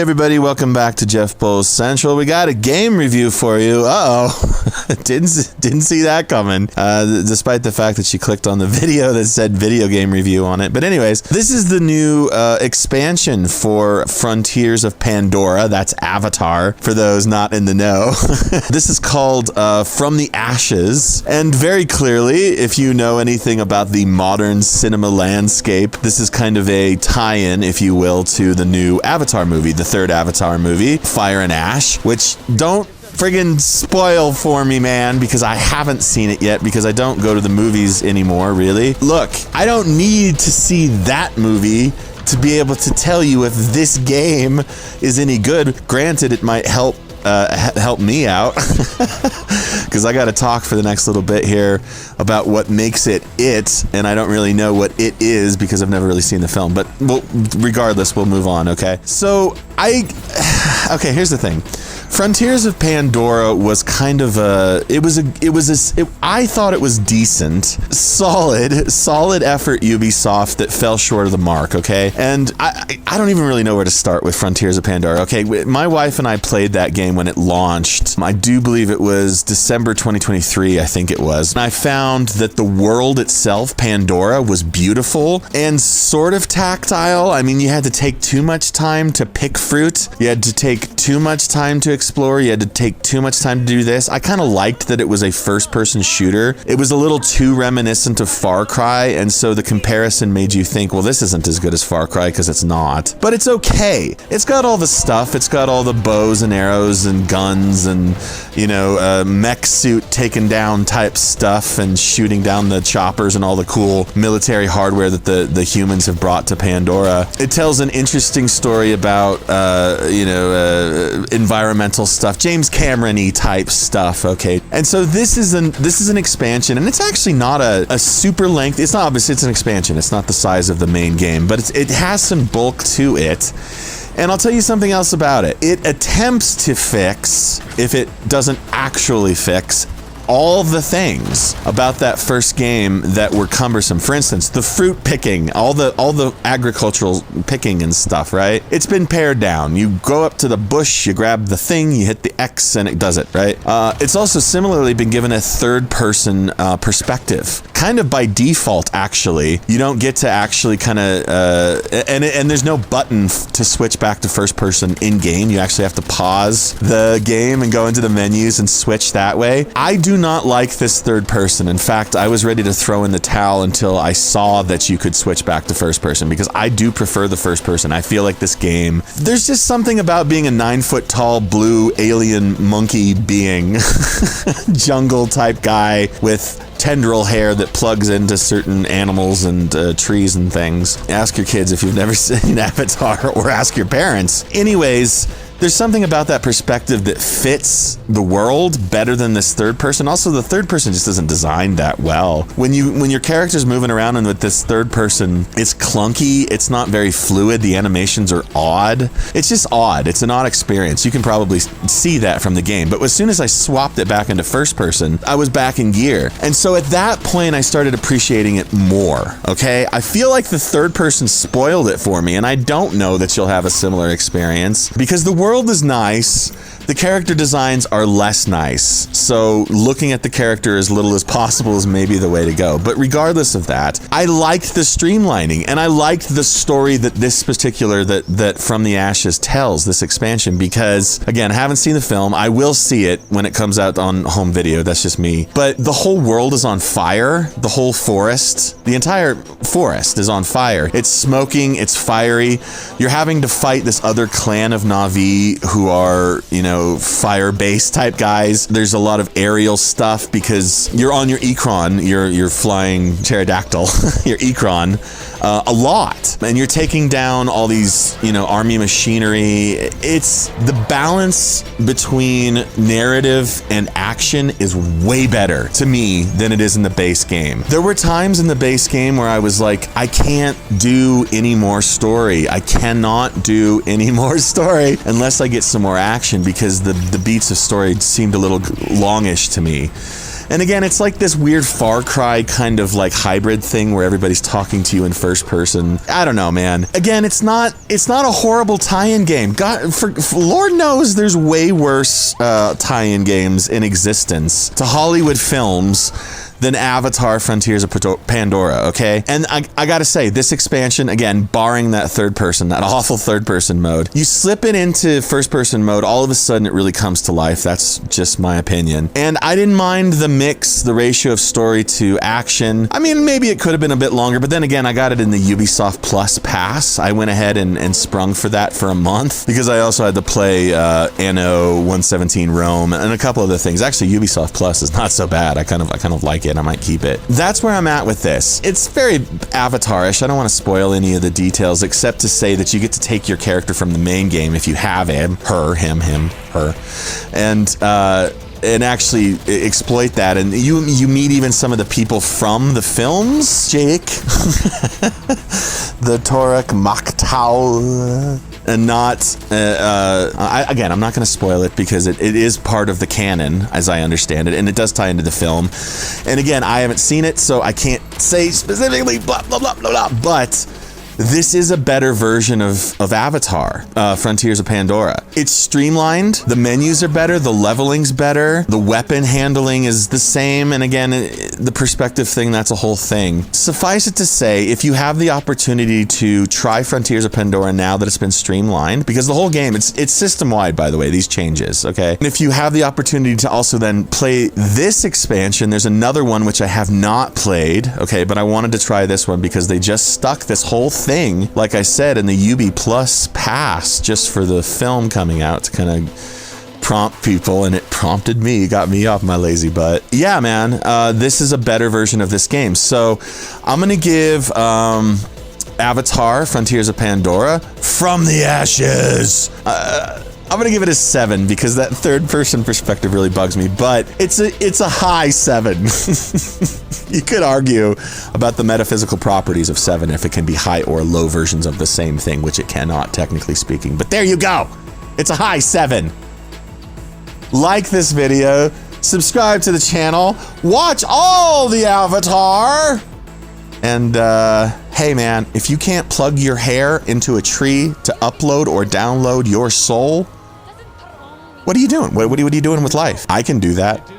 everybody, welcome back to Jeff Bowles Central. We got a game review for you. Didn't see that coming, despite the fact that she clicked on the video that said video game review on it. But anyways, this is the new expansion for Frontiers of Pandora. That's Avatar, for those not in the know. This is called From the Ashes, and very clearly, if you know anything about the modern cinema landscape, this is kind of a tie-in, if you will, to the new Avatar movie, the third Avatar movie, Fire and Ash, which don't friggin' spoil for me, man, because I haven't seen it yet, because I don't go to the movies anymore, really. Look, I don't need to see that movie to be able to tell you if this game is any good. Granted, it might help me out, because I got to talk for the next little bit here about what makes it, and I don't really know what it is because I've never really seen the film, but regardless, we'll move on, okay? So, okay, here's the thing. Frontiers of Pandora was kind of I thought it was decent, solid effort Ubisoft that fell short of the mark, okay? And I don't even really know where to start with Frontiers of Pandora, okay? My wife and I played that game when it launched. I do believe it was December 2023, I think it was. And I found that the world itself, Pandora, was beautiful and sort of tactile. I mean, you had to take too much time to pick fruit. You had to take too much time to explore. You had to take too much time to do this. I kind of liked that it was a first-person shooter. It was a little too reminiscent of Far Cry, and so the comparison made you think, well, this isn't as good as Far Cry, because it's not. But it's okay. It's got all the stuff. It's got all the bows and arrows and guns and, mech suit taken down type stuff and shooting down the choppers and all the cool military hardware that the humans have brought to Pandora. It tells an interesting story about, environmental stuff, James Cameron-y type stuff, okay? And so this is an expansion, and it's actually not a super length. It's not, obviously it's an expansion. It's not the size of the main game, but it has some bulk to it. And I'll tell you something else about it. It attempts to fix, if it doesn't actually fix, all the things about that first game that were cumbersome. For instance, the fruit picking, all the agricultural picking and stuff, right? It's been pared down. You go up to the bush, you grab the thing, you hit the X, and it does it, right? It's also similarly been given a third-person perspective, kind of by default, actually. You don't get to actually kind of, and there's no button to switch back to first-person in-game. You actually have to pause the game and go into the menus and switch that way. I do not like this third person. In fact, I was ready to throw in the towel until I saw that you could switch back to first person, because I do prefer the first person. I feel like this game, there's just something about being a 9-foot tall blue alien monkey being, jungle type guy with tendril hair that plugs into certain animals and trees and things. Ask your kids if you've never seen Avatar, or ask your parents. Anyways, there's something about that perspective that fits the world better than this third person. Also, the third person just isn't designed that well. When your character's moving around and with this third person, it's clunky. It's not very fluid. The animations are odd. It's just odd. It's an odd experience. You can probably see that from the game. But as soon as I swapped it back into first person, I was back in gear. And so at that point, I started appreciating it more, okay? I feel like the third person spoiled it for me, and I don't know that you'll have a similar experience, because the world is nice. The character designs are less nice, so looking at the character as little as possible is maybe the way to go. But regardless of that, I liked the streamlining, and I liked the story that this particular, that From the Ashes tells, this expansion, because, again, I haven't seen the film. I will see it when it comes out on home video. That's just me. But the whole world is on fire. The whole forest, the entire forest is on fire. It's smoking, it's fiery. You're having to fight this other clan of Na'vi who are, fire-based type guys. There's a lot of aerial stuff because you're on your Ekron, your flying pterodactyl, your Ekron, a lot. And you're taking down all these, army machinery. It's the balance between narrative and action is way better to me than it is in the base game. There were times in the base game where I was like, I can't do any more story. I cannot do any more story unless I get some more action, because the beats of story seemed a little longish to me. And again, it's like this weird Far Cry kind of like hybrid thing where everybody's talking to you in first person. I don't know, man. Again, it's not a horrible tie-in game. God, for Lord knows there's way worse tie-in games in existence to Hollywood films than Avatar Frontiers of Pandora, okay? And I gotta say, this expansion, again, barring that third person, that awful third person mode, you slip it into first person mode, all of a sudden it really comes to life. That's just my opinion. And I didn't mind the mix, the ratio of story to action. I mean, maybe it could have been a bit longer, but then again, I got it in the Ubisoft Plus pass. I went ahead and sprung for that for a month because I also had to play Anno 117 Rome and a couple other things. Actually, Ubisoft Plus is not so bad. I kind of like it. I might keep it. That's where I'm at with this. It's very Avatar-ish. I don't want to spoil any of the details except to say that you get to take your character from the main game if you have him, her, and actually exploit that. And you meet even some of the people from the films, Jake, the Torek Maktau. And not, again, I'm not going to spoil it because it is part of the canon, as I understand it, and it does tie into the film. And again, I haven't seen it, so I can't say specifically blah, blah, blah, blah, blah, but this is a better version of Avatar, Frontiers of Pandora. It's streamlined, the menus are better, the leveling's better, the weapon handling is the same, and again, the perspective thing, that's a whole thing. Suffice it to say, if you have the opportunity to try Frontiers of Pandora now that it's been streamlined, because the whole game, it's system-wide, by the way, these changes, okay? And if you have the opportunity to also then play this expansion, there's another one which I have not played, okay, but I wanted to try this one because they just stuck this whole thing, like I said, in the Ubi Plus pass just for the film coming out to kind of prompt people, and it prompted me, got me off my lazy butt. Yeah, man, this is a better version of this game. So I'm gonna give Avatar Frontiers of Pandora From the Ashes. I'm gonna give it a 7 because that third person perspective really bugs me, but it's a high 7. You could argue about the metaphysical properties of 7 if it can be high or low versions of the same thing, which it cannot, technically speaking, but there you go. It's a high 7. Like this video, subscribe to the channel, watch all the Avatar, and hey man, if you can't plug your hair into a tree to upload or download your soul, what are you doing? What are you doing with life? I can do that.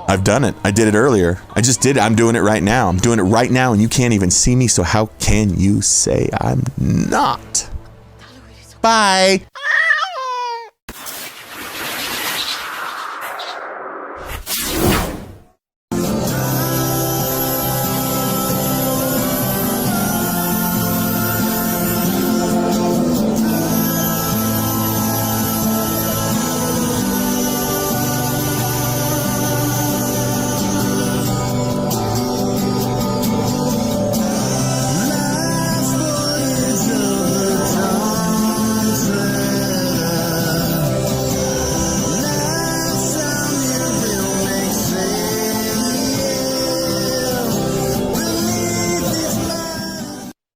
I've done it. I did it earlier. I just did it. I'm doing it right now. I'm doing it right now and you can't even see me, so how can you say I'm not? Bye.